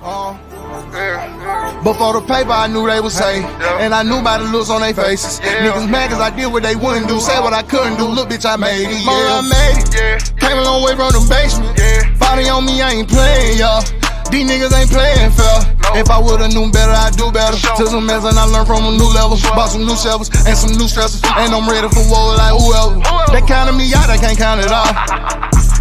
Before the paper, I knew they would say, and I knew by the looks on their faces. Niggas mad cause I did what they wouldn't do, say what I couldn't do. Look, bitch, I made it. I made it. Came a long way from the basement. Fighting on me, I ain't playing, y'all. These niggas ain't playing fair. If I would've known better, I'd do better. Took some mess and I learned from a new level. Bought some new shovels and some new stressors, and I'm ready for war like whoever. They counted me out, I can't count it all.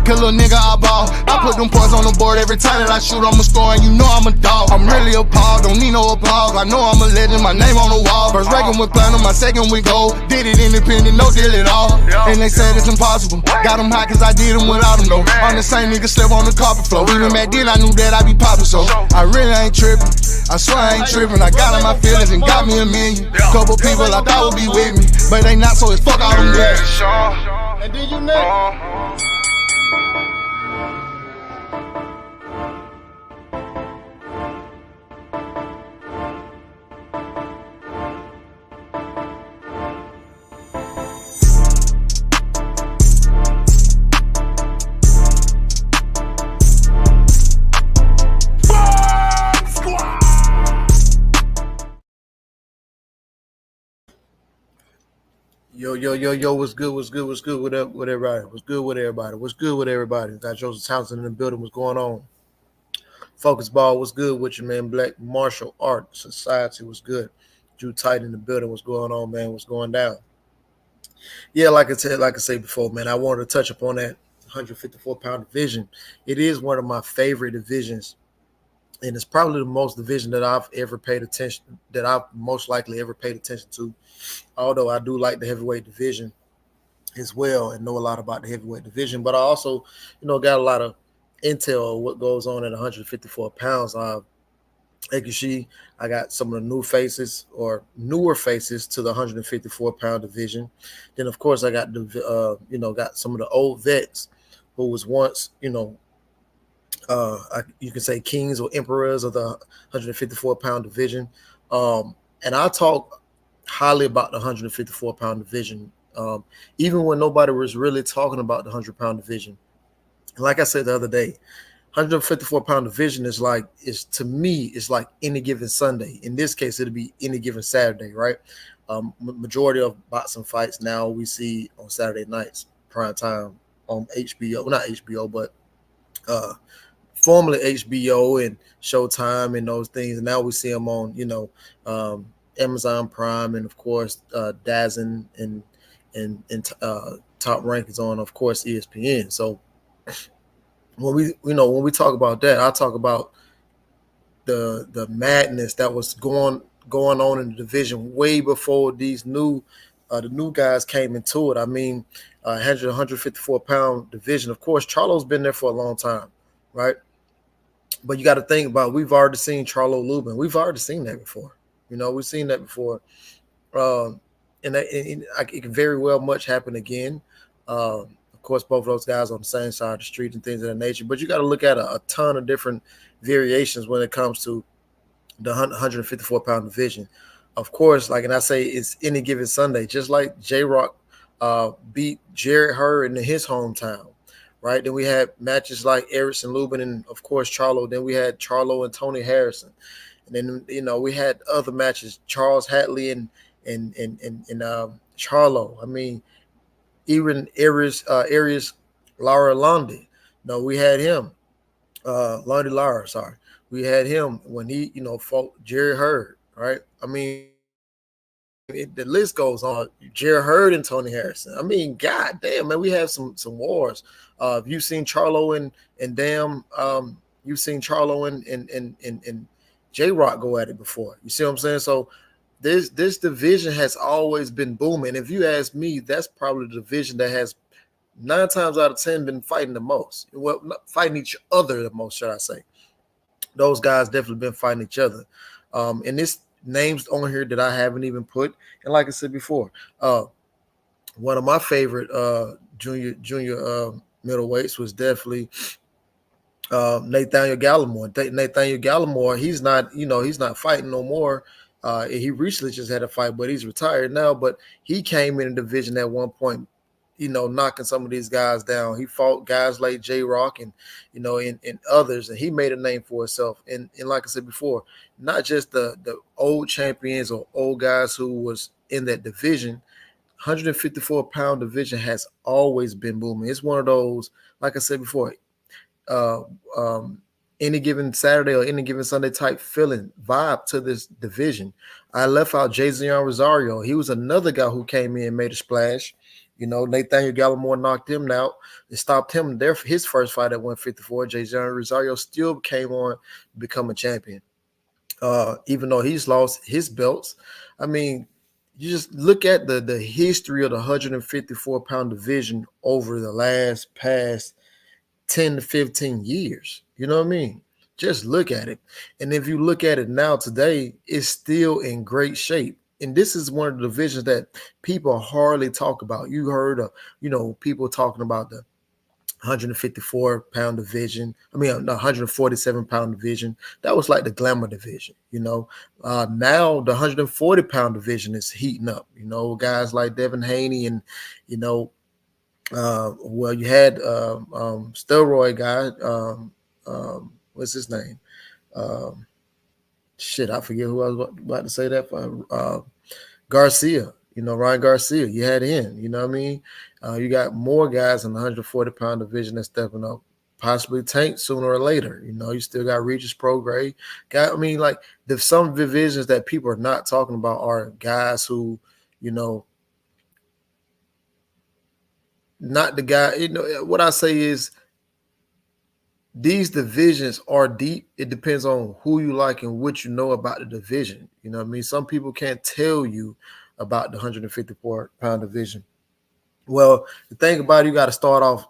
Cause little nigga, I ball. I put them points on the board every time that I shoot, I'ma score, and you know I'm a dog. I'm really appalled, don't need no applause. I know I'm a legend, my name on the wall. First record with platinum, my second with gold. Did it independent, no deal at all. And they said it's impossible. Got them high cause I did them without them though. I'm the same nigga slip on the carpet floor. Even back then I knew that I be poppin', so I really ain't trippin'. I swear I ain't trippin'. I got in my feelings and got me a million. Couple people I thought would be with me, but they not, so it's fuck all them niggas. And then you next. Yo, what's good with everybody? What's good with everybody? Got Joseph Townsend in the building, what's going on? Focus Ball, what's good with you, man? Black Martial Art Society, what's good? Drew Tight in the building, what's going on, man? What's going down? Yeah, like I said before, man, I wanted to touch upon that 154-pound division. It is one of my favorite divisions, and it's probably the most division that I've most likely ever paid attention to. Although I do like the heavyweight division as well and know a lot about the heavyweight division, but I also, got a lot of intel of what goes on at 154 pounds. Like you see, I got some of the new faces or newer faces to the 154-pound division. Then, of course, I got got some of the old vets who was once, you can say kings or emperors of the 154-pound division. And I talk highly about the 154-pound division, even when nobody was really talking about the 100-pound division. Like I said the other day, 154-pound division is like any given Sunday. In this case, it'll be any given Saturday, right? Majority of boxing fights now we see on Saturday nights, prime time on HBO. Not HBO, but formerly HBO and Showtime and those things. And now we see them on, Amazon Prime and of course DAZN and Top Rank is on, of course, ESPN. So when we talk about that, I talk about the madness that was going on in the division way before these the new guys came into it. I mean, 154-pound division. Of course, Charlo's been there for a long time, right? But you got to think about, we've already seen Charlo Lubin. We've already seen that before. We've seen that before. And it can very well much happen again. Of course, both of those guys on the same side of the street and things of that nature. But you got to look at a ton of different variations when it comes to the 154-pound division. Of course, and I say, it's any given Sunday, just like J-Rock beat Jarrett Hurd in his hometown, right? Then we had matches like Erickson Lubin and, of course, Charlo. Then we had Charlo and Tony Harrison. And then, we had other matches, Charles Hatley and Charlo. I mean, even Arias Lara Lundy. No, we had him. Lundy Lara, sorry. We had him when he, fought Jerry Hurd, right? I mean, the list goes on. Jerry Hurd and Tony Harrison. I mean, god damn, man, we have some wars. You've seen Charlo and you've seen Charlo and J-Rock go at it before. You see what I'm saying? So this division has always been booming. If you ask me, that's probably the division that has 9 times out of 10 been fighting the most. Well, not fighting each other the most, should I say. Those guys definitely been fighting each other. And this names on here that I haven't even put. And like I said before, one of my favorite junior middleweights was definitely Nathaniel Gallimore. Nathaniel Gallimore, he's not fighting no more. He recently just had a fight, but he's retired now. But he came in a division at one point. knocking some of these guys down. He fought guys like J-Rock and, and others, and he made a name for himself. And like I said before, not just the old champions or old guys who was in that division. 154-pound division has always been booming. It's one of those, like I said before, uh, any given Saturday or any given Sunday type feeling vibe to this division. I left out Jason Rosario. He was another guy who came in and made a splash. Nathaniel Gallimore knocked him out. It stopped him there for his first fight at 154. Jason Rosario still came on to become a champion. Even though he's lost his belts. I mean, you just look at the history of the 154-pound division over the past 10 to 15 years. You know what I mean? Just look at it. And if you look at it now today, it's still in great shape. And this is one of the divisions that people hardly talk about. You heard of, people talking about the 154-pound division. I mean, the 147-pound division. That was like the glamour division, Now the 140-pound division is heating up, guys like Devin Haney and, well, you had steroid guy. What's his name? I forget who I was about to say that for. Garcia, Ryan Garcia. You had him. You know what I mean? You got more guys in the 140-pound division that's stepping up. Possibly Tank sooner or later. You still got Regis Prograis. There's some divisions that people are not talking about are guys who, not the guy. What I say is these divisions are deep. It depends on who you like and what you know about the division. You know what I mean? Some people can't tell you about the 154-pound division. Well, the thing about it, you got to start off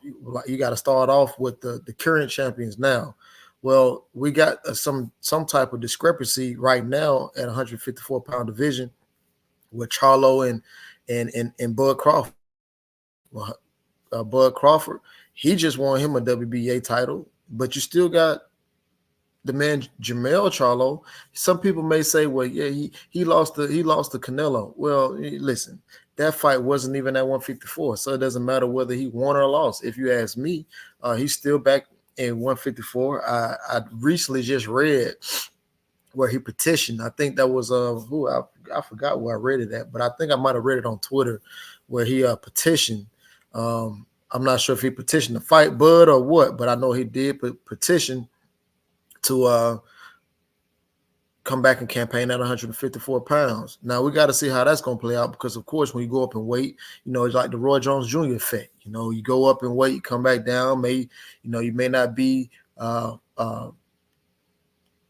with the current champions now. Well, we got some type of discrepancy right now at 154-pound division with Charlo and Bud Crawford. Well, Bud Crawford, he just won him a WBA title, but you still got the man Jermell Charlo. Some people may say, well, yeah, he lost to Canelo. Well, listen, that fight wasn't even at 154, so it doesn't matter whether he won or lost. If you ask me, he's still back in 154. I recently just read where he petitioned. I think that was I forgot where I read it at, but I think I might have read it on Twitter where he petitioned. I'm not sure if he petitioned to fight Bud or what, but I know he did petition to come back and campaign at 154 pounds. Now we got to see how that's going to play out because, of course, when you go up in weight, it's like the Roy Jones Jr. effect. You go up in weight, you come back down. You may not be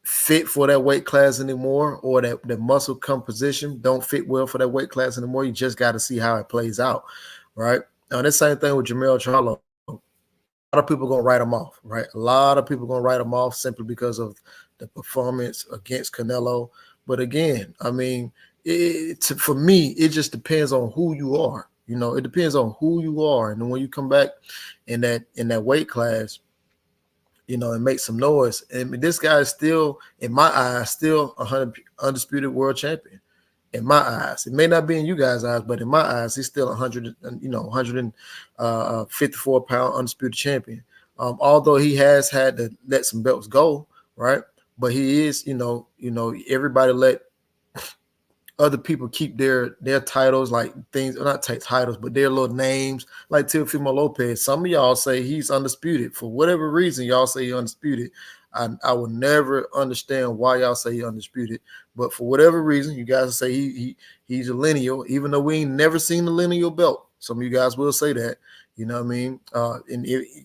fit for that weight class anymore, or that muscle composition don't fit well for that weight class anymore. You just got to see how it plays out, right? Now, the same thing with Jermell Charlo. A lot of people going to write him off, right? A lot of people going to write him off simply because of the performance against Canelo. But again, I mean, for me, it just depends on who you are. It depends on who you are. And then when you come back in that weight class, and make some noise. And this guy is still, in my eyes, still a undisputed world champion. In my eyes, it may not be in you guys' eyes, but in my eyes, he's still 154-pound undisputed champion. Although he has had to let some belts go, right? But he is, everybody let other people keep their titles, like things, not titles, but their little names, like Teofimo Lopez. Some of y'all say he's undisputed. For whatever reason, y'all say he's undisputed. I will never understand why y'all say he's undisputed. But for whatever reason, you guys say he's a lineal, even though we ain't never seen the lineal belt. Some of you guys will say that. You know what I mean?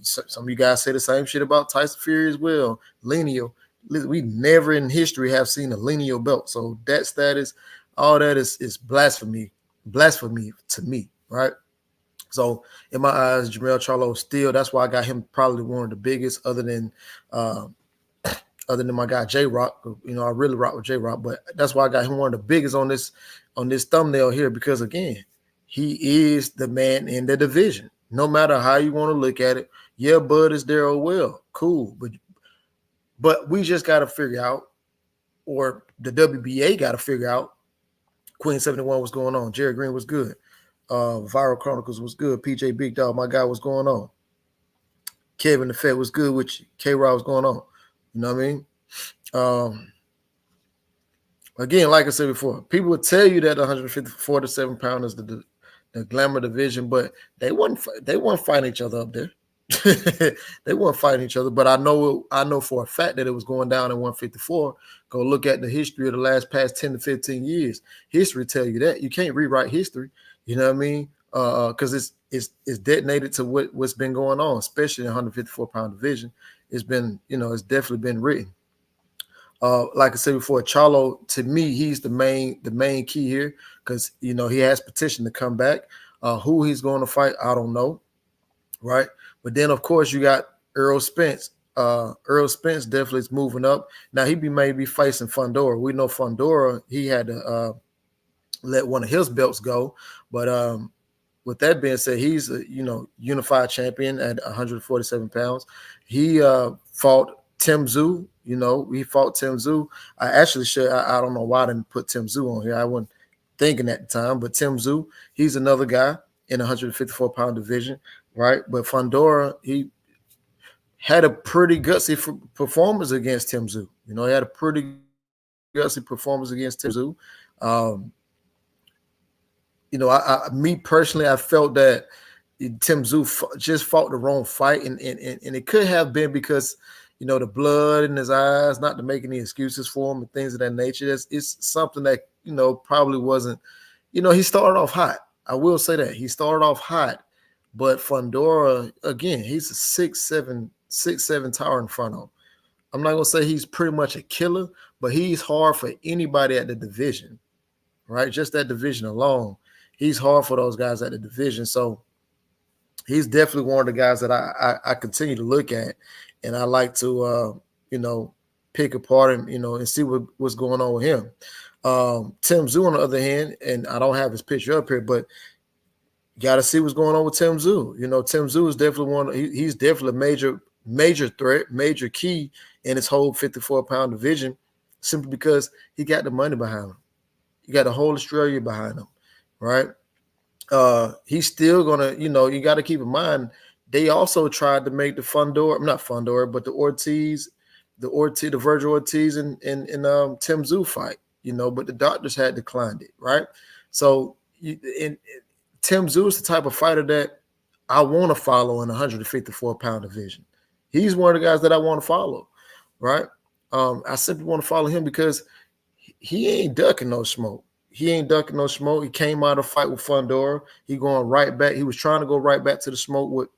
Some of you guys say the same shit about Tyson Fury as well. Lineal. We never in history have seen a lineal belt. So that status, all that is blasphemy to me, right? So in my eyes, Jermell Charlo still, that's why I got him probably one of the biggest other than my guy J-Rock. I really rock with J-Rock, but that's why I got him one of the biggest on this thumbnail here, because again, he is the man in the division. No matter how you want to look at it. Yeah, Bud is there, oh well, cool. But we just got to figure out, or the WBA got to figure out, Queen 71 was going on. Jerry Green was good. Viral Chronicles was good. PJ Big Dog, my guy, what's going on? Kevin the Fed was good with you. K-Rod, what's going on? You know what I mean? Again, like I said before, people would tell you that 154 to 7 pound is the glamour division, but they weren't fighting each other up there. They weren't fighting each other, but I know for a fact that it was going down in 154. Go look at the history of the past 10 to 15 years. History tell you that. You can't rewrite history. You know what I mean? Because it's detonated to what's been going on, especially in 154 pound division. It's been, it's definitely been written. Like I said before, Charlo, to me, he's the main key here because he has petition to come back. Who he's going to fight, I don't know, right? But then, of course, you got Errol Spence. Errol Spence definitely is moving up. Now, he may be facing Fundora. We know Fundora, he had to let one of his belts go. But with that being said, he's a unified champion at 147 pounds. He fought Tim Tszyu. He fought Tim Tszyu. I actually should. I don't know why I didn't put Tim Tszyu on here. I wasn't thinking at the time, but Tim Tszyu, he's another guy in 154 pound division, right? But Fundora, he had a pretty gutsy performance against Tim Tszyu. He had a pretty gutsy performance against Tim Tszyu. Me personally, I felt that Tim Tszyu just fought the wrong fight, and it could have been because the blood in his eyes, not to make any excuses for him and things of that nature. It's something that probably wasn't. He started off hot. I will say that he started off hot, but Fundora, again, he's a 6'7" tower in front of him. I'm not gonna say he's pretty much a killer, but he's hard for anybody at the division, right? Just that division alone, he's hard for those guys at the division. So he's definitely one of the guys that I continue to look at, and I like to pick apart and see what's going on with him. Tim Tszyu, on the other hand, and I don't have his picture up here, but you got to see what's going on with Tim Tszyu. Tim Tszyu is definitely he's definitely a major threat, major key in his whole 54-pound division, simply because he got the money behind him. You got the whole Australia behind him, right? He's still gonna, you got to keep in mind, they also tried to make the the Ortiz, the Virgil Ortiz and Tim Tszyu fight, but the doctors had declined it, right? So Tim Tszyu is the type of fighter that I want to follow in 154-pound division. He's one of the guys that I want to follow, right? I simply want to follow him because he ain't ducking no smoke. He came out of fight with Fundora. He going right back. He was trying to go right back to the smoke with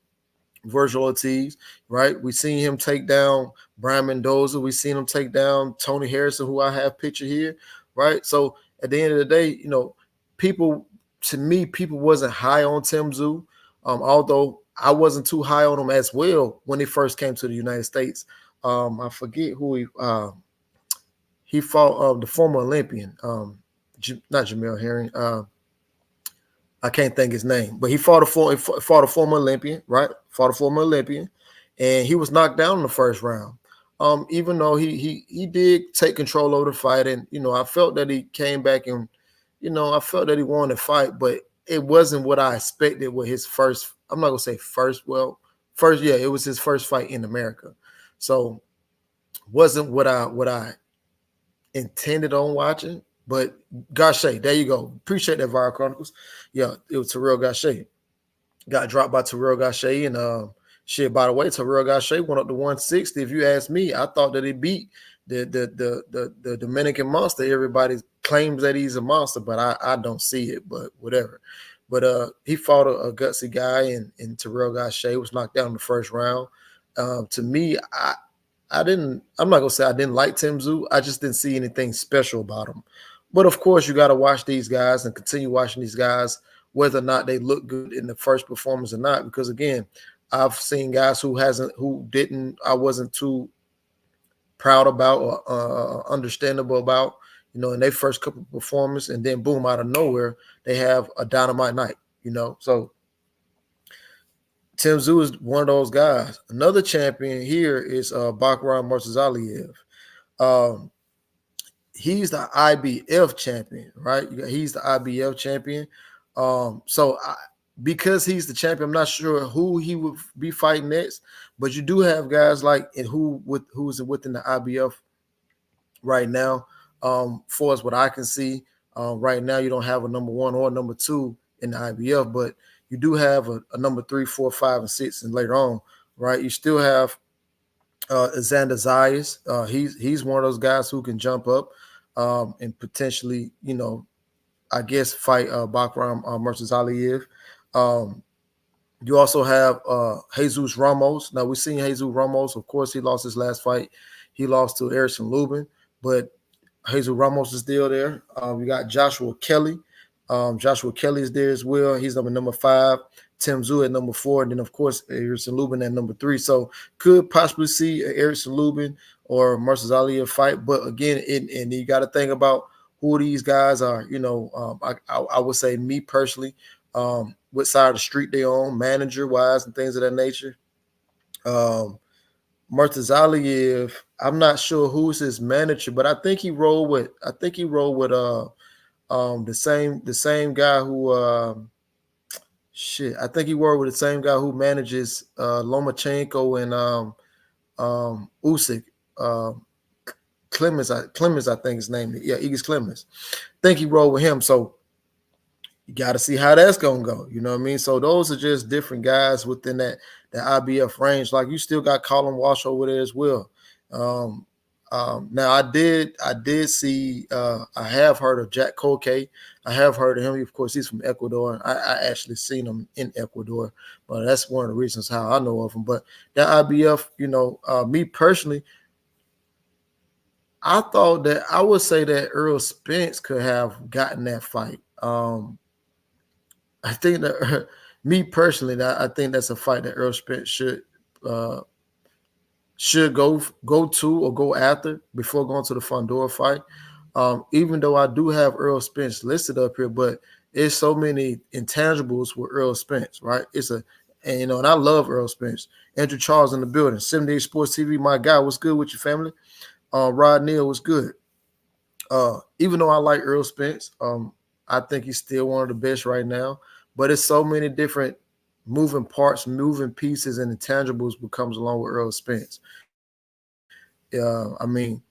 Virgil Ortiz, right? We seen him take down Brian Mendoza. We seen him take down Tony Harrison, who I have pictured here, right? So at the end of the day, people wasn't high on Tim Tszyu, although I wasn't too high on him as well when he first came to the United States. I forget who he fought, the former Olympian, not Jamel Herring. I can't think his name, but he fought a former Olympian, right? Fought a former Olympian, and he was knocked down in the first round. Even though he did take control over the fight, and I felt that he came back and I felt that he wanted to fight, but it wasn't what I expected with his first. I'm not gonna say first. Well, first, yeah, it was his first fight in America, so wasn't what I intended on watching. But Gausha, there you go. Appreciate that, Viral Chronicles. Yeah, it was Terrell Gausha. Got dropped by Terrell Gausha, and shit. By the way, Terrell Gausha went up to 160. If you ask me, I thought that he beat the Dominican monster. Everybody claims that he's a monster, but I don't see it. But whatever. But he fought a gutsy guy, and Terrell Gausha was knocked down in the first round. To me, I'm not gonna say I didn't like Tim Tszyu. I just didn't see anything special about him. But of course, you got to watch these guys and continue watching these guys, whether or not they look good in the first performance or not. Because again, I've seen guys who I wasn't too proud about or understandable about, in their first couple of performances, and then boom, out of nowhere, they have a dynamite night, So Tim Tszyu is one of those guys. Another champion here is Bakhram Murtazaliev. He's the IBF champion, right? He's the IBF champion. Because he's the champion, I'm not sure who he would be fighting next. But you do have guys like and who's within the IBF right now. For as what I can see, right now you don't have a number one or number two in the IBF, but you do have a number 3, 4, 5, and 6, and later on, right? You still have Xander Zayas. He's one of those guys who can jump up and potentially, I guess fight Bakram Murtazaliev. You also have Jesus Ramos. Now we've seen Jesus Ramos. Of course, he lost his last fight. He lost to Erickson Lubin, but Jesus Ramos is still there. We got Joshua Kelly. Joshua Kelly is there as well. He's number 5. Tim Tszyu at number 4, and then of course Erickson Lubin at number 3. So could possibly see Erickson Lubin or Murtazaliev fight, but again, and you got to think about who these guys are. I would say me personally, what side of the street they on, manager wise, and things of that nature. Murtazaliev, I'm not sure who's his manager, but I think he rolled with the same guy who I think he worked with the same guy who manages Lomachenko and Usyk. Clemens, I think his name is. Yeah, Igis Clemens. I think he rolled with him. So you got to see how that's going to go. You know what I mean? So those are just different guys within the IBF range. Like you still got Colin Walsh over there as well. Now I did see, I have heard of Jack Koke. I have heard of him. Of course, he's from Ecuador. I actually seen him in Ecuador, but that's one of the reasons how I know of him. But that IBF, me personally, I thought that I would say that Errol Spence could have gotten that fight. I think that me personally, I think that's a fight that Errol Spence should go to or go after before going to the Fundora fight. Even though I do have Errol Spence listed up here, but there's so many intangibles with Errol Spence, right? And I love Errol Spence. Andrew Charles in the building. 78 Sports TV, my guy. What's good with your family? Rod Neal was good. Even though I like Errol Spence, I think he's still one of the best right now. But it's so many different moving parts, moving pieces, and intangibles becomes along with Errol Spence. I mean,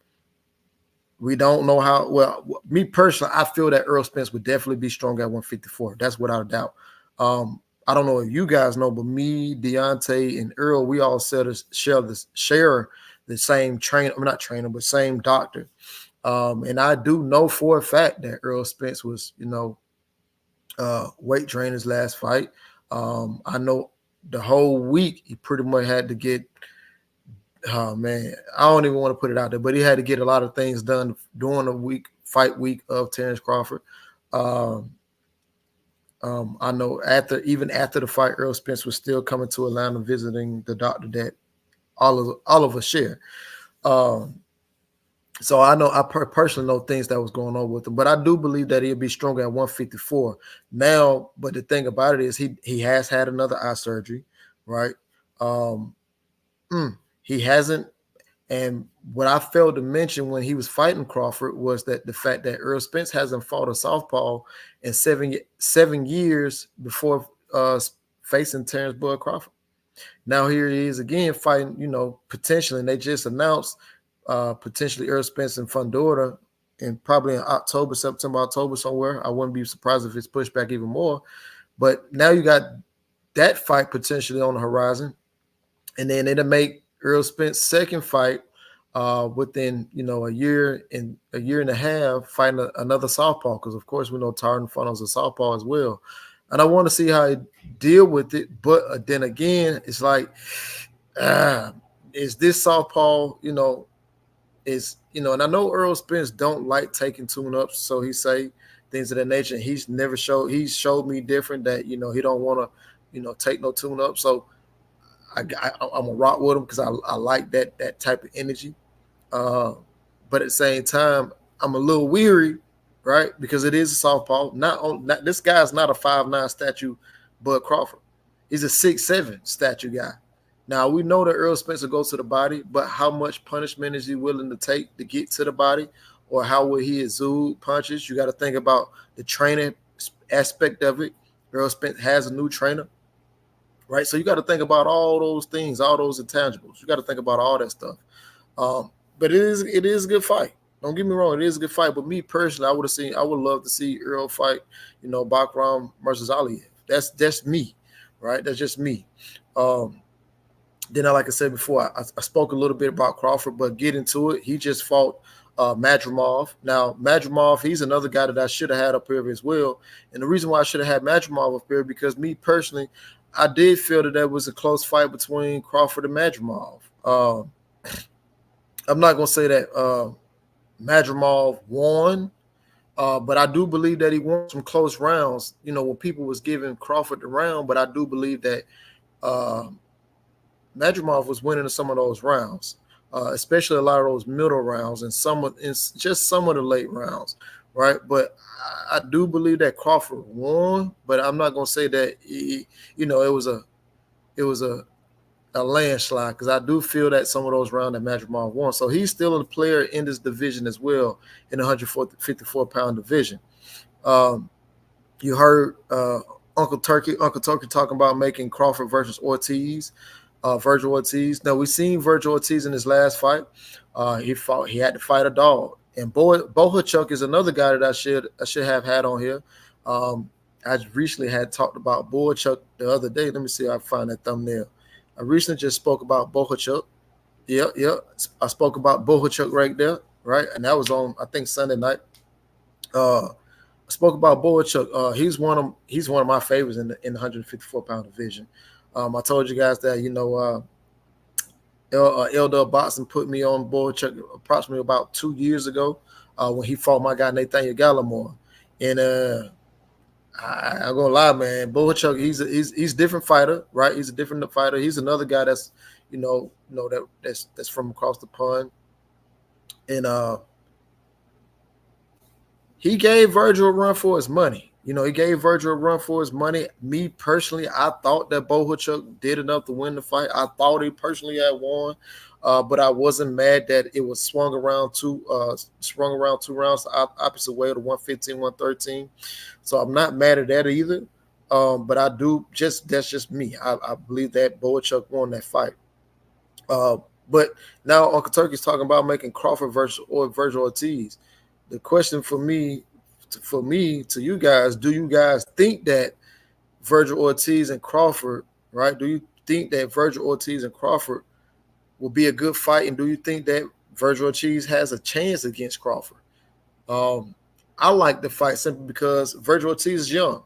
we don't know how. Well, me personally, I feel that Errol Spence would definitely be strong at 154. That's without a doubt. I don't know if you guys know, but me, Deontay, and Earl, we all share the same trainer. I'm not trainer, but same doctor. And I do know for a fact that Errol Spence was, weight training his last fight. I know the whole week he pretty much had to get. Oh man, I don't even want to put it out there, but he had to get a lot of things done during the fight week of Terrence Crawford. I know after the fight, Errol Spence was still coming to Atlanta visiting the doctor that all of us share. So I know I personally know things that was going on with him, but I do believe that he'll be stronger at 154 now. But the thing about it is he has had another eye surgery, right? He hasn't, and what I failed to mention when he was fighting Crawford was that the fact that Errol Spence hasn't fought a southpaw in 7 years before facing Terrence Bud Crawford. Now here he is again fighting, potentially, and they just announced potentially Errol Spence and Fundora in probably in September, October somewhere. I wouldn't be surprised if it's pushed back even more. But now you got that fight potentially on the horizon, and then it'll make Errol Spence's second fight within a year and a half fighting another southpaw, because of course we know Tyron Funnell's a southpaw as well. And I want to see how he deal with it. But then again, it's like, is this southpaw, and I know Errol Spence don't like taking tune-ups, so he say things of that nature. He's showed me different that, he don't want to, take no tune-up. So I'm gonna rock with him because I like that type of energy. But at the same time, I'm a little weary, right? Because it is a southpaw. This guy's not a 5'9" statue, Bud Crawford. He's a 6'7" statue guy. Now we know that Errol Spence will go to the body, but how much punishment is he willing to take to get to the body, or how will he exude punches? You got to think about the training aspect of it. Errol Spence has a new trainer, right? So you got to think about all those things, all those intangibles. You got to think about all that stuff. But it is a good fight. Don't get me wrong, it is a good fight. But me personally, I would love to see Errol fight, Bakram versus Aliyev. That's me, right? That's just me. Then, like I said before, I spoke a little bit about Crawford, but get into it. He just fought Madrimov. Now, Madrimov, he's another guy that I should have had up here as well. And the reason why I should have had Madrimov up here, because me personally, I did feel that was a close fight between Crawford and Madrimov. I'm not going to say that Madrimov won, but I do believe that he won some close rounds, when people was giving Crawford the round. But I do believe that Madrimov was winning some of those rounds, especially a lot of those middle rounds and just some of the late rounds, right? But I do believe that Crawford won, but I'm not going to say that it was a landslide, because I do feel that some of those rounds that Madrimov won. So he's still a player in this division as well, in the 154-pound division. You heard Uncle Turkey talking about making Crawford versus Ortiz. Virgil Ortiz. Now, we've seen Virgil Ortiz in his last fight. He had to fight a dog. And Bohachuk is another guy that I should have had on here. I recently had talked about Bohachuk the other day. Let me see if I can find that thumbnail. I recently just spoke about Bohachuk. Yeah. I spoke about Bohachuk right there, right? And that was on, I think, Sunday night. I spoke about Bohachuk. He's one of my favorites in the 154-pound division. I told you guys that, Eldar Boxing put me on Bohachuk approximately about 2 years ago when he fought my guy Nathaniel Gallimore. And I'm gonna lie, man, Bohachuk, he's a different fighter, right? He's a different fighter. He's another guy that's, that's from across the pond. And he gave Virgil a run for his money. He gave Virgil a run for his money. Me personally, I thought that Bohachuk did enough to win the fight. I thought he personally had won, but I wasn't mad that it was swung around two rounds the opposite way, to 115, 113. So I'm not mad at that either. But I do that's just me. I believe that Bohachuk won that fight. But now Uncle Turkey's talking about making Crawford versus Virgil Ortiz. The question for me, to you guys, do you guys think that Virgil Ortiz and Crawford, right? Do you think that Virgil Ortiz and Crawford will be a good fight? And do you think that Virgil Ortiz has a chance against Crawford? I like the fight simply because Virgil Ortiz is young.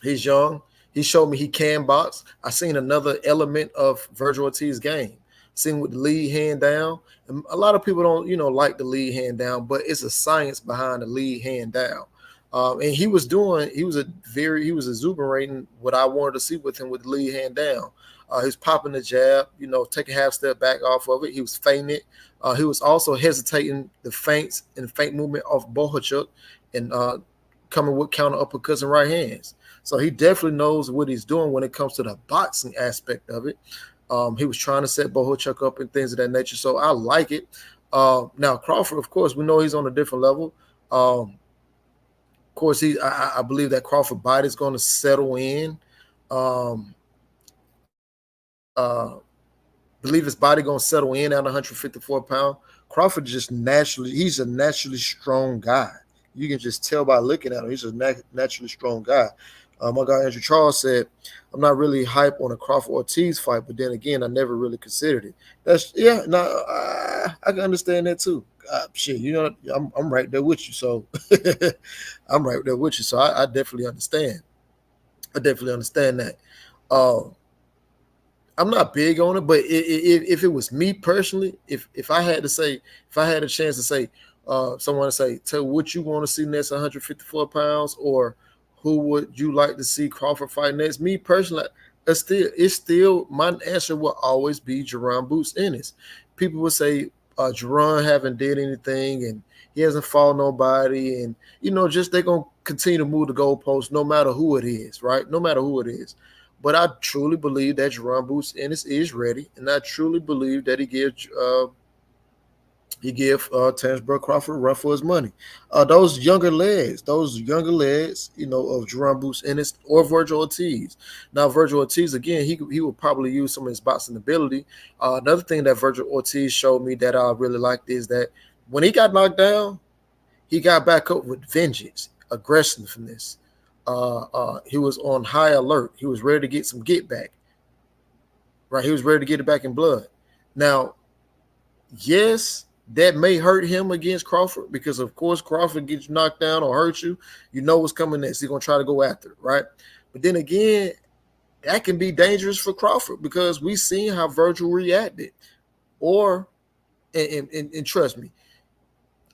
He's young. He showed me he can box. I seen another element of Virgil Ortiz's game. Seen with the lead hand down. And a lot of people don't, like the lead hand down, but it's a science behind the lead hand down. And he was exuberating what I wanted to see with him with the lead hand down. He was popping the jab, taking half step back off of it. He was feinting it. He was also hesitating the feints and feint movement of Bohachuk and coming with counter uppercuts and right hands. So he definitely knows what he's doing when it comes to the boxing aspect of it. He was trying to set Bohachuk up and things of that nature. So I like it. Now, Crawford, of course, we know he's on a different level. Of course, I believe that Crawford body is going to settle in. Believe his body going to settle in at 154 pounds. Crawford he's a naturally strong guy. You can just tell by looking at him. He's a naturally strong guy. My guy Andrew Charles said, I'm not really hype on a Crawford Ortiz fight, but then again, I never really considered it. I can understand that too. I'm right there with you. So I'm right there with you. So I definitely understand. I definitely understand that. I'm not big on it, but if it was me personally, if I had a chance to say, someone to say, tell what you want to see next 154 pounds, or who would you like to see Crawford fight next? Me personally, it's still my answer will always be Jaron Boots Ennis. People would say Jaron haven't did anything and he hasn't fought nobody, and just they're gonna continue to move the goalposts no matter who it is, right? No matter who it is. But I truly believe that Jaron Boots Ennis is ready, and I truly believe that he gives He give Terrence Bud Crawford a run for his money. Those younger legs, of Jerome Boots Ennis or Virgil Ortiz. Now, Virgil Ortiz, again, he will probably use some of his boxing ability. Another thing that Virgil Ortiz showed me that I really liked is that when he got knocked down, he got back up with vengeance, aggressiveness. He was on high alert. He was ready to get some get back. Right, he was ready to get it back in blood. Now, yes, that may hurt him against Crawford because, of course, Crawford gets you knocked down or hurt you. You know what's coming next. He's going to try to go after it, right? But then again, that can be dangerous for Crawford because we've seen how Virgil reacted. And trust me,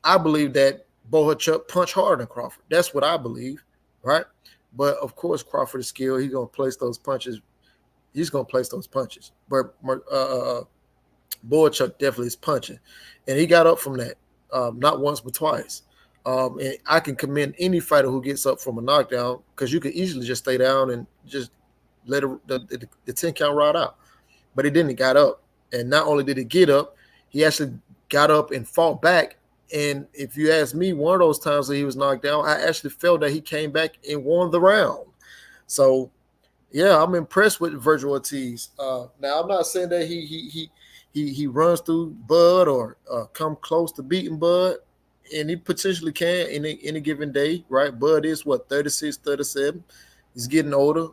I believe that Bohachuk punched harder than Crawford. That's what I believe, right? But, of course, Crawford is skilled. He's going to place those punches. But Bohachuk definitely is punching. And he got up from that, not once but twice. And I can commend any fighter who gets up from a knockdown because you can easily just stay down and just let the 10 count ride out. But he didn't. He got up. And not only did he get up, he actually got up and fought back. And if you ask me, one of those times that he was knocked down, I actually felt that he came back and won the round. So, yeah, I'm impressed with Virgil Ortiz. Now, I'm not saying that he runs through Bud or come close to beating Bud, and he potentially can in any given day, right? Bud is, 36, 37. He's getting older.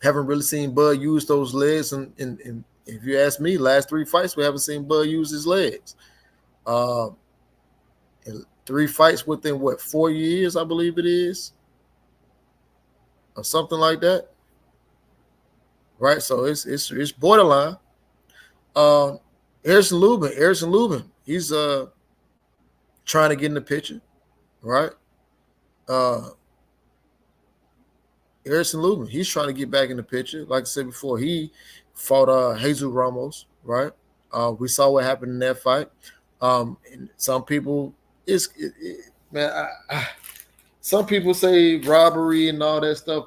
Haven't really seen Bud use those legs. And if you ask me, last 3 fights, we haven't seen Bud use his legs. 3 fights within, 4 years, I believe it is, or something like that. Right, so it's borderline. Harrison Lubin, he's trying to get in the picture, right? Harrison Lubin, he's trying to get back in the picture. Like I said before, he fought Jesus Ramos, right? We saw what happened in that fight. And some people, some people say robbery and all that stuff.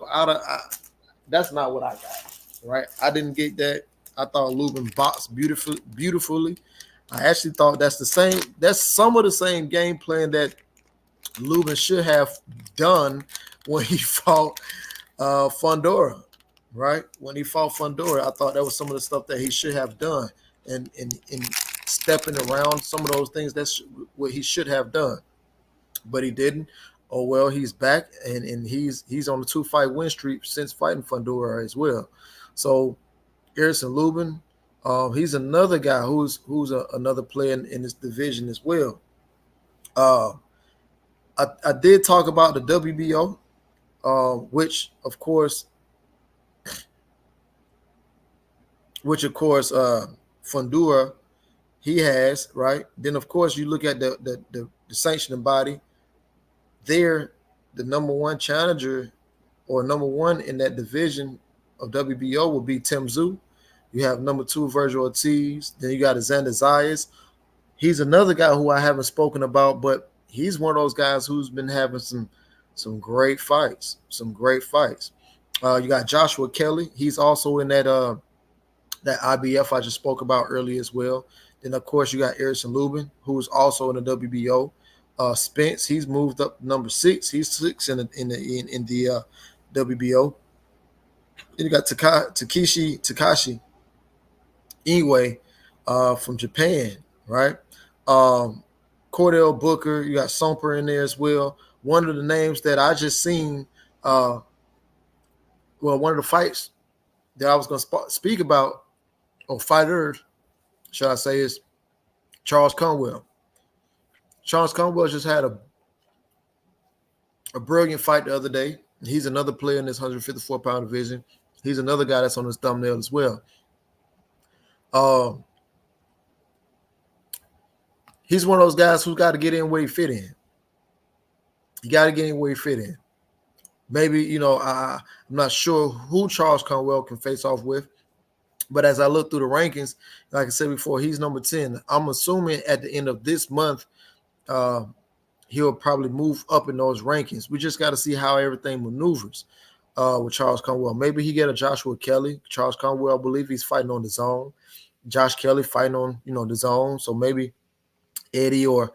That's not what I got. Right, I didn't get that. I thought Lubin boxed beautifully. I actually thought that's some of the same game plan that Lubin should have done when he fought Fundora, right? When he fought Fundora, I thought that was some of the stuff that he should have done, and stepping around some of those things. That's what he should have done, but he didn't. Oh well, he's back, and he's on a 2-fight win streak since fighting Fundora as well. So, Harrison Lubin, he's another guy who's another player in this division as well. I did talk about the WBO, which of course, Fundora he has, right. Then of course you look at the sanctioning body. They're the number one challenger or number one in that division of WBO will be Tim Tszyu. You have number 2 Virgil Ortiz. Then you got Xander Zayas. He's another guy who I haven't spoken about, but he's one of those guys who's been having some great fights. You got Joshua Kelly. He's also in that IBF I just spoke about earlier as well. Then of course you got Harrison Lubin, who's also in the WBO. Spence, he's moved up number 6. He's 6 in the WBO. Then you got Takashi Inoue from Japan, right? Cordell Booker, you got Somper in there as well. One of the names that I just seen, one of the fights that I was going to speak about, or fighters, should I say, is Charles Conwell. Charles Conwell just had a brilliant fight the other day. He's another player in this 154-pound division. He's another guy that's on his thumbnail as well. He's one of those guys who's got to get in where he fit in. You got to get in where he fit in. Maybe, I'm not sure who Charles Conwell can face off with. But as I look through the rankings, like I said before, he's number 10. I'm assuming at the end of this month, he'll probably move up in those rankings. We just got to see how everything maneuvers with Charles Conwell. Maybe he get a Joshua Kelly. Charles Conwell, I believe he's fighting on the zone. Josh Kelly fighting on, the zone. So maybe Eddie or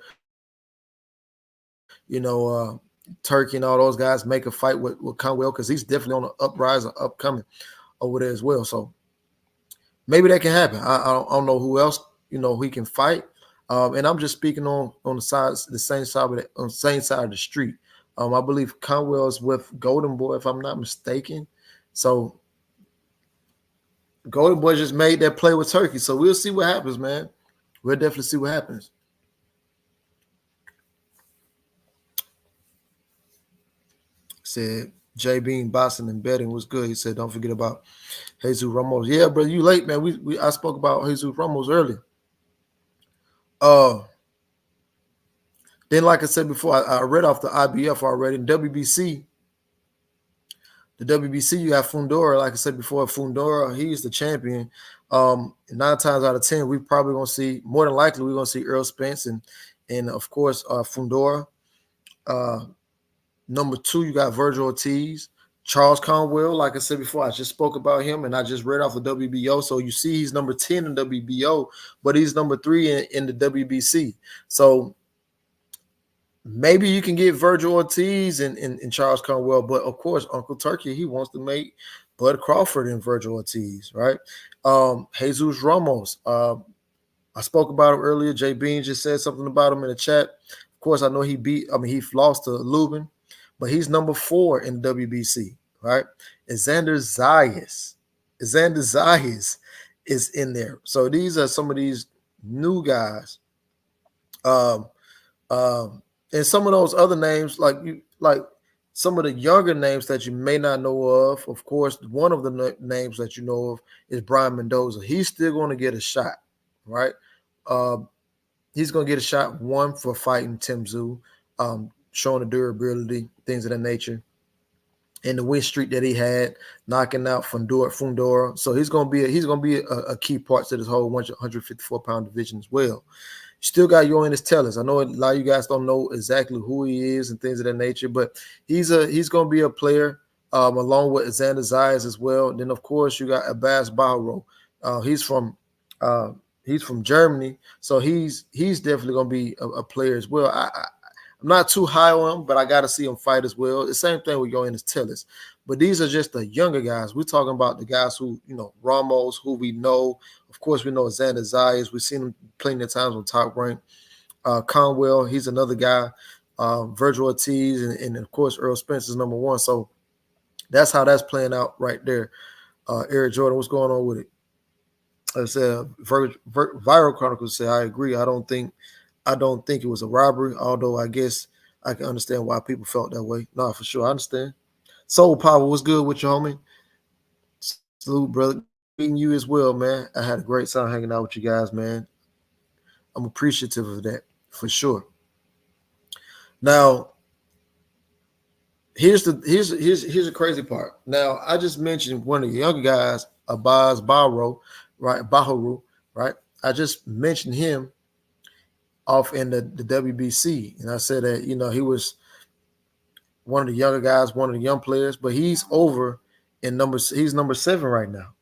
Turkey and all those guys make a fight with Conwell, because he's definitely on the uprising, upcoming over there as well. So maybe that can happen. I don't know who else he can fight. And I'm just speaking on the same side of the street. I believe Conwell is with Golden Boy, if I'm not mistaken. So Golden Boy just made that play with Turkey. So we'll see what happens, man. We'll definitely see what happens. Said J Bean boxing and betting was good. He said, don't forget about Jesus Ramos. Yeah, bro, you late, man. I spoke about Jesus Ramos earlier. Then, like I said before, I read off the IBF already. In WBC, you have Fundora. Like I said before, Fundora, he's the champion. 9 times out of 10, we probably gonna see, more than likely, we're gonna see Errol Spence and of course Fundora. Number 2, you got Virgil Ortiz. Charles Conwell, like I said before, I just spoke about him, and I just read off the WBO. So you see he's number 10 in WBO, but he's number 3 in the WBC. So maybe you can get Virgil Ortiz and Charles Conwell, but of course, Uncle Turkey, he wants to make Bud Crawford and Virgil Ortiz, right? Jesus Ramos, I spoke about him earlier. Jay Bean just said something about him in the chat. Of course, I know he lost to Lubin, but he's number 4 in WBC, right? And Xander Zayas is in there. So these are some of these new guys. And some of those other names, like some of the younger names that you may not know of. Of course, one of the names that you know of is Brian Mendoza. He's still going to get a shot, right? He's going to get a shot, one, for fighting Tim Tszyu, showing the durability, things of that nature, and the win streak that he had, knocking out Fundora. So he's going to be a key part to this whole 154-pound division as well. Still got Yoenis Tellez. I know a lot of you guys don't know exactly who he is and things of that nature, but he's going to be a player along with Xander Zayas as well. Then of course you got Abbas Bahro. He's from Germany, so he's definitely going to be a player as well. I'm not too high on him, but I got to see him fight as well. The same thing with Yoenis Tellez. But these are just the younger guys. We're talking about the guys who, Ramos, who we know. Of course, we know Xander Zayas. We've seen him plenty of times on Top Rank. Conwell, he's another guy. Virgil Ortiz, and of course, Errol Spence is number 1. So that's how that's playing out right there. Eric Jordan, what's going on with it? Like I said, Viral Chronicles say, I agree. I don't think it was a robbery, although I guess I can understand why people felt that way. No, for sure, I understand. Soul Power, what's good with you, homie? Salute, brother. Meeting you as well, man. I had a great time hanging out with you guys, man. I'm appreciative of that, for sure. Now, here's the crazy part. Now, I just mentioned one of the younger guys, Abbas Bahro, right? I just mentioned him off in the WBC, and I said that he was one of the younger guys, one of the young players, but he's over in he's number 7 right now,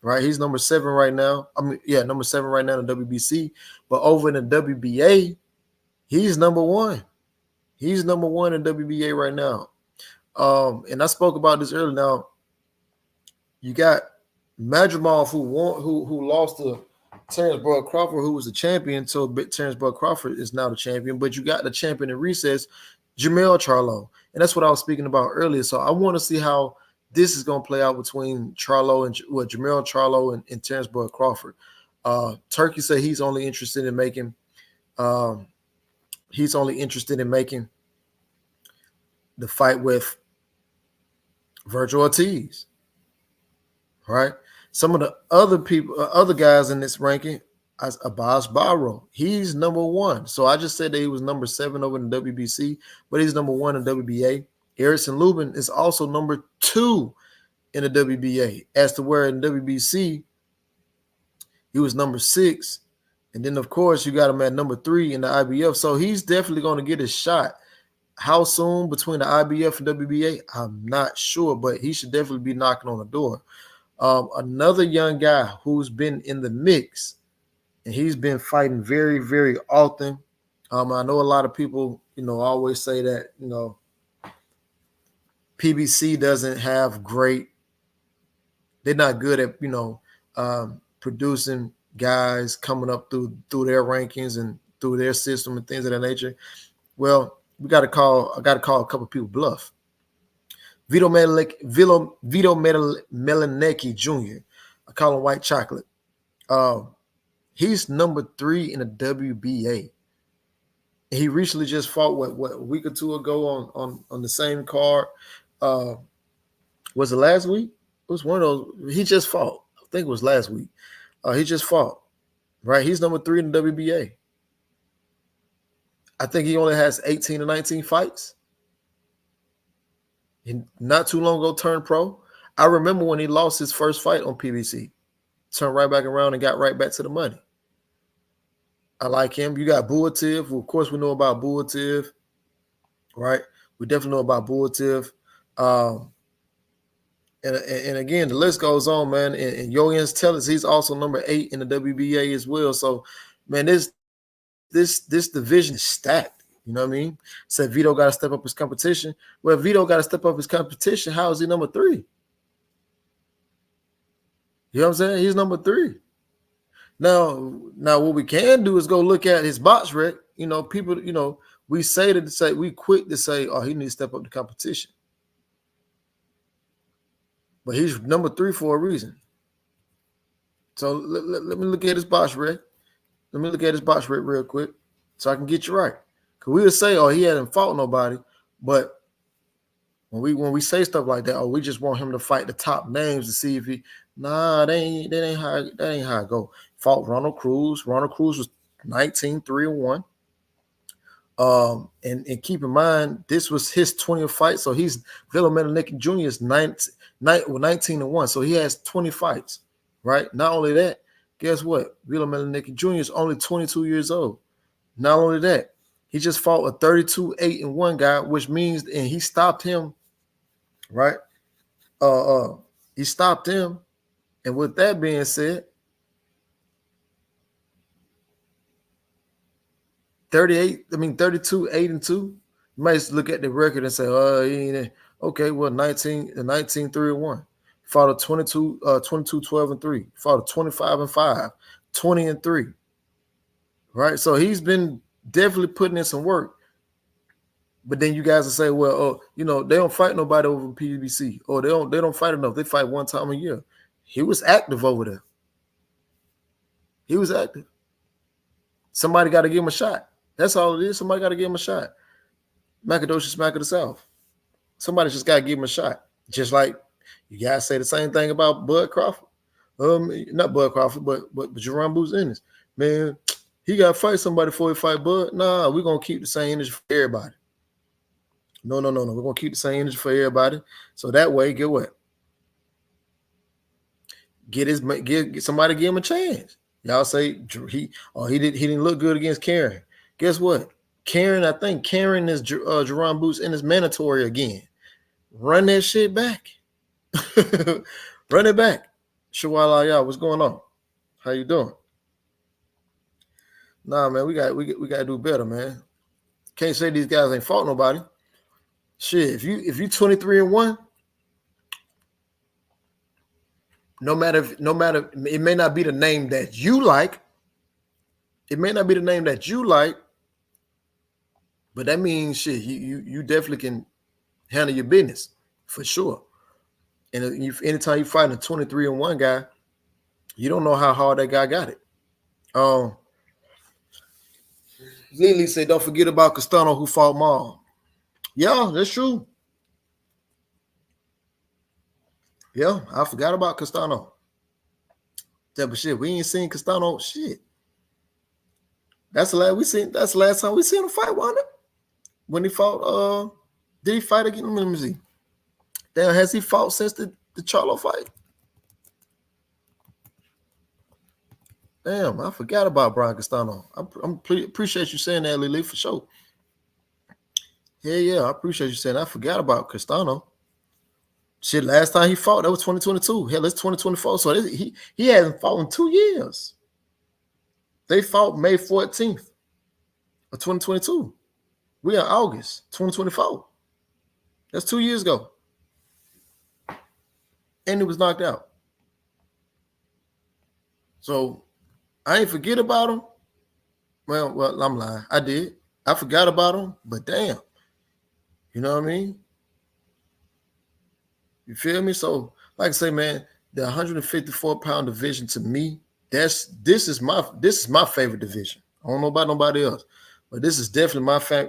right? He's number 7 right now. Number 7 right now in the WBC, but over in the WBA, he's number 1. He's number 1 in WBA right now. And I spoke about this earlier. Now, you got Madrimov who lost to Terrence Bud Crawford, who was the champion. So Terrence Bud Crawford is now the champion, but you got the champion in recess, Jermell Charlo. And that's what I was speaking about earlier. So I want to see how this is going to play out between Jermell Charlo and Terrence Bud Crawford. Turkey said he's only interested in making the fight with Virgil Ortiz. Right? Some of the other guys in this ranking, as Abbas Bahro, he's number 1. So I just said that he was number 7 over in the WBC, but he's number 1 in WBA. Erickson Lubin is also number 2 in the WBA, as to where in WBC he was number 6. And then, of course, you got him at number 3 in the IBF. So he's definitely going to get his shot. How soon between the IBF and WBA? I'm not sure, but he should definitely be knocking on the door. Another young guy who's been in the mix and he's been fighting very, very often. I know a lot of people, always say that, PBC doesn't have great. They're not good at, producing guys coming up through their rankings and through their system and things of that nature. Well, I got to call a couple people bluff. Vito Melanecki Jr. I call him White Chocolate. He's number 3 in the WBA. He recently just fought what a week or two ago on the same card. Was it last week? It was one of those. He just fought. I think it was last week. He just fought. Right? He's number 3 in the WBA. I think he only has 18 or 19 fights. He not too long ago turned pro. I remember when he lost his first fight on PBC. Turned right back around and got right back to the money. I like him. You got Buativ. Well, of course, we know about Buativ, right? We definitely know about Buativ. And again, the list goes on, man. And Yoens Tellis, he's also number 8 in the WBA as well. So, man, this division is stacked. You know what I mean? Said Vito got to step up his competition. Well, Vito got to step up his competition. How is he number 3? You know what I'm saying? He's number 3. Now what we can do is go look at his box rec. People, we quick to say, oh, he needs to step up the competition. But he's number 3 for a reason. So let me look at his box rec. Let me look at his box rec real quick so I can get you right. Because we would say, oh, he hadn't fought nobody. But when we say stuff like that, oh, we just want him to fight the top names to see if he. Nah, that ain't how I go. Fought Ronald Cruz. Ronald Cruz was 19-3-1. And keep in mind, this was his 20th fight. So he's Vito Melanecki Jr. is 19-1. So he has 20 fights, right? Not only that, guess what? Vito Melanecki Jr. is only 22 years old. Not only that, he just fought a 32-8-1 guy, which means, and he stopped him, right? He stopped him. And with that being said, 32-8-2. You might look at the record and say, oh, he ain't okay. Well, 19-3-1. Fought a 22-12-3. Fought a 25-5, 20-3. Right? So he's been definitely putting in some work. But then you guys will say, well, they don't fight nobody over PBC. Or they don't fight enough. They fight one time a year. He was active over there. He was active. Somebody got to give him a shot. That's all it is. Somebody got to give him a shot. Macadocious Mac of the South. Somebody just got to give him a shot. Just like you guys say the same thing about Bud Crawford. Not Bud Crawford, but Jerome Boots Ennis. Man, he got to fight somebody before he fight Bud. Nah, we're going to keep the same energy for everybody. No. We're going to keep the same energy for everybody. So that way, get what? Get somebody give him a chance. Y'all say he didn't look good against Karen. Guess what? I think Karen is Jerome Boots and is mandatory again. Run that shit back. Run it back. Shawala, y'all, what's going on? How you doing? Nah, man, we got to do better, man. Can't say these guys ain't fought nobody. Shit, if you 23-1. No matter, it may not be the name that you like. It may not be the name that you like, but that means shit. You definitely can handle your business for sure. And anytime you fight a 23-1 guy, you don't know how hard that guy got it. Lily said, "Don't forget about Castano who fought Maul." Yeah, that's true. Yeah, I forgot about Castano. Yeah, but shit, we ain't seen Castano. Shit. That's the last time we seen him fight, wasn't it? When he fought, did he fight again? Let me see. Damn, has he fought since the Charlo fight? Damn, I forgot about Brian Castano. I appreciate you saying that, Lily, for sure. Yeah, I appreciate you saying that. I forgot about Castano. Shit, last time he fought, that was 2022. Hell, it's 2024. So he hasn't fought in 2 years. They fought May 14th of 2022. We in August 2024. That's 2 years ago. And he was knocked out. So I ain't forget about him. Well, I'm lying. I did. I forgot about him, but damn. You know what I mean? You feel me? So, like I say, man, the 154-pound division to me, this is my favorite division. I don't know about nobody else, but this is definitely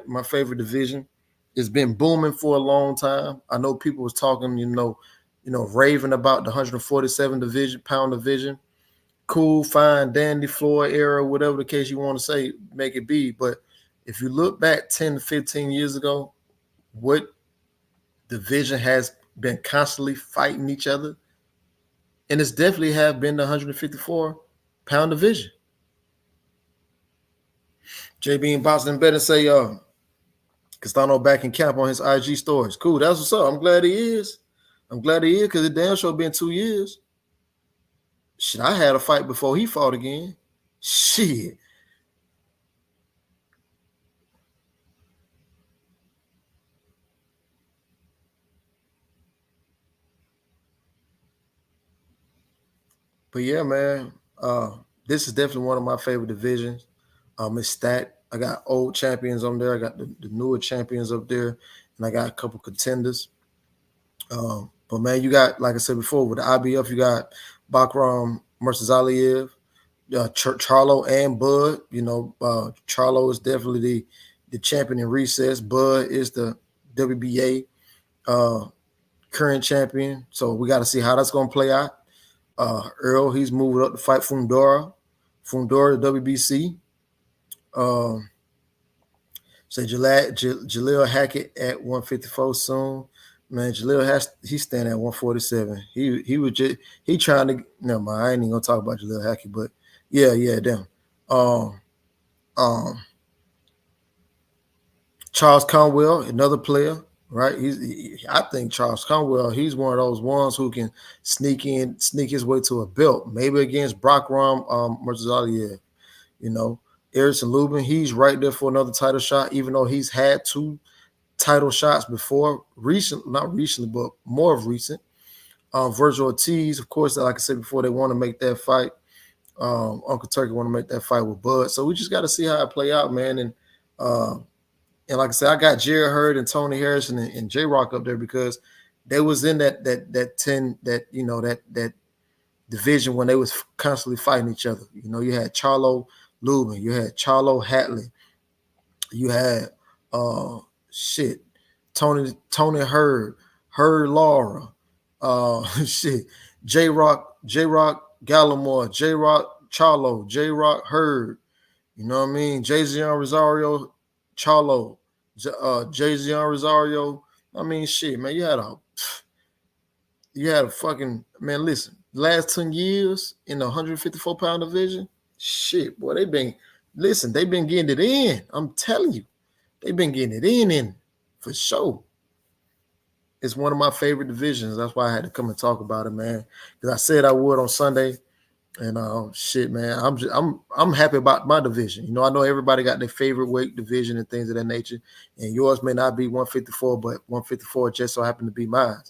my favorite division. It's been booming for a long time. I know people was talking, raving about the 147-pound division. Cool, fine, dandy, Floyd era, whatever the case you want to say, make it be. But if you look back 10 to 15 years ago, what division has been constantly fighting each other? And it's definitely have been the 154-pound division. JB and Boxing better say, Castano back in camp on his IG stories. Cool, that's what's up. I'm glad he is. Because it damn sure been 2 years. Shit, I had a fight before he fought again. Shit. But yeah, man, this is definitely one of my favorite divisions. It's stacked. I got old champions on there. I got the newer champions up there, and I got a couple contenders. But man, you got, like I said before, with the IBF, you got Bakram Murtazaliev, Charlo and Bud. Charlo is definitely the champion in recess. Bud is the WBA current champion. So we got to see how that's going to play out. Earl, he's moving up to fight Fundora, the WBC. Say Jaleel Hackett at 154 soon. Man, Jaleel he's standing at 147. He trying to, never mind, I ain't even gonna talk about Jaleel Hackett, but yeah, them. Charles Conwell, another player, right? I think Charles Conwell, he's one of those ones who can sneak his way to a belt, maybe against Bakram Murtazaliev. Erison Lubin, he's right there for another title shot, even though he's had 2 title shots before, not recently, but more of recent. Virgil Ortiz, of course, like I said before, they want to make that fight. Uncle Turkey want to make that fight with Bud. So we just got to see how it play out, man. And like I said, I got Jared Hurd and Tony Harrison and J-Rock up there because they was in that division when they was constantly fighting each other. You had Charlo Lubin, you had Charlo Hatley, you had Tony Hurd Laura, J-Rock Gallimore, J-Rock Charlo, J-Rock Hurd, you know what I mean? Jayzion Rosario Charlo, Jayzion Rosario. I mean, shit, man, you had a fucking, man, listen, last 10 years in the 154-pound division, shit, boy, they've been getting it in. I'm telling you, they've been getting it in for sure. It's one of my favorite divisions. That's why I had to come and talk about it, man. Because I said I would on Sunday, and shit, man, I'm happy about my division. I know everybody got their favorite weight division and things of that nature, and yours may not be 154, but 154 just so happened to be mine.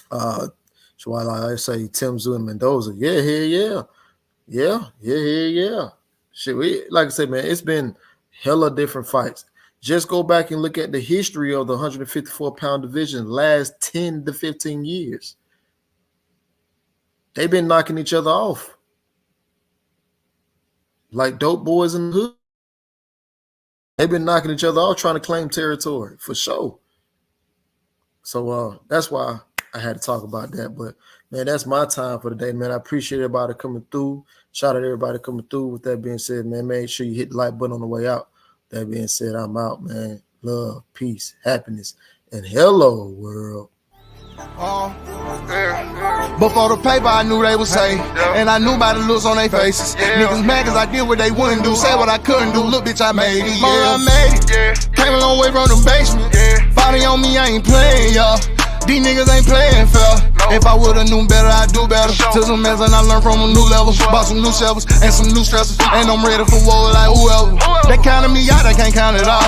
So while I say Tim Tszyu and Mendoza, yeah. Shit, like I said, man, it's been hella different fights. Just go back and look at the history of the 154-pound division last 10 to 15 years. They've been knocking each other off. Like dope boys in the hood. They've been knocking each other off, trying to claim territory, for sure. So that's why I had to talk about that. But, man, that's my time for the day, man. I appreciate everybody coming through. Shout out everybody coming through. With that being said, man, make sure you hit the like button on the way out. That being said, I'm out, man. Love, peace, happiness, and hello, world. Before the paper, I knew they would say, and I knew by the looks on their faces. Niggas mad cause I did what they wouldn't do, say what I couldn't do. Look, bitch, I made it. I made it. Came a long way from the basement. Body on me, I ain't playing, y'all. These niggas ain't playing fair. If I would've known better, I'd do better. Took some mess and I learned from a new level. Bought some new shovels and some new stressors. And I'm ready for war like whoever. They counted me out, I can't count it all.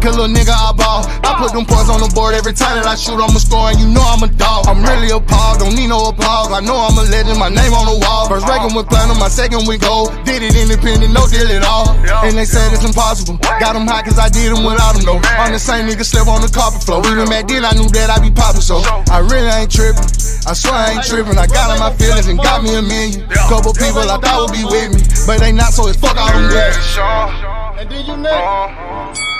Cause little nigga, I ball. I put them points on the board every time that I shoot, I'ma score, and you know I'm a dog. I'm really appalled, don't need no applause. I know I'm a legend, my name on the wall. First record with platinum, my second with gold. Did it independent, no deal at all. And they said it's impossible. Got them high cause I did them without them though. I'm the same nigga slept on the carpet floor. Even back then I knew that I'd be poppin', so I really ain't trippin'. I swear I ain't trippin'. I got in my feelings and got me a million. Couple people I thought would be with me, but they not, so it's fuck all them niggas. And then you next.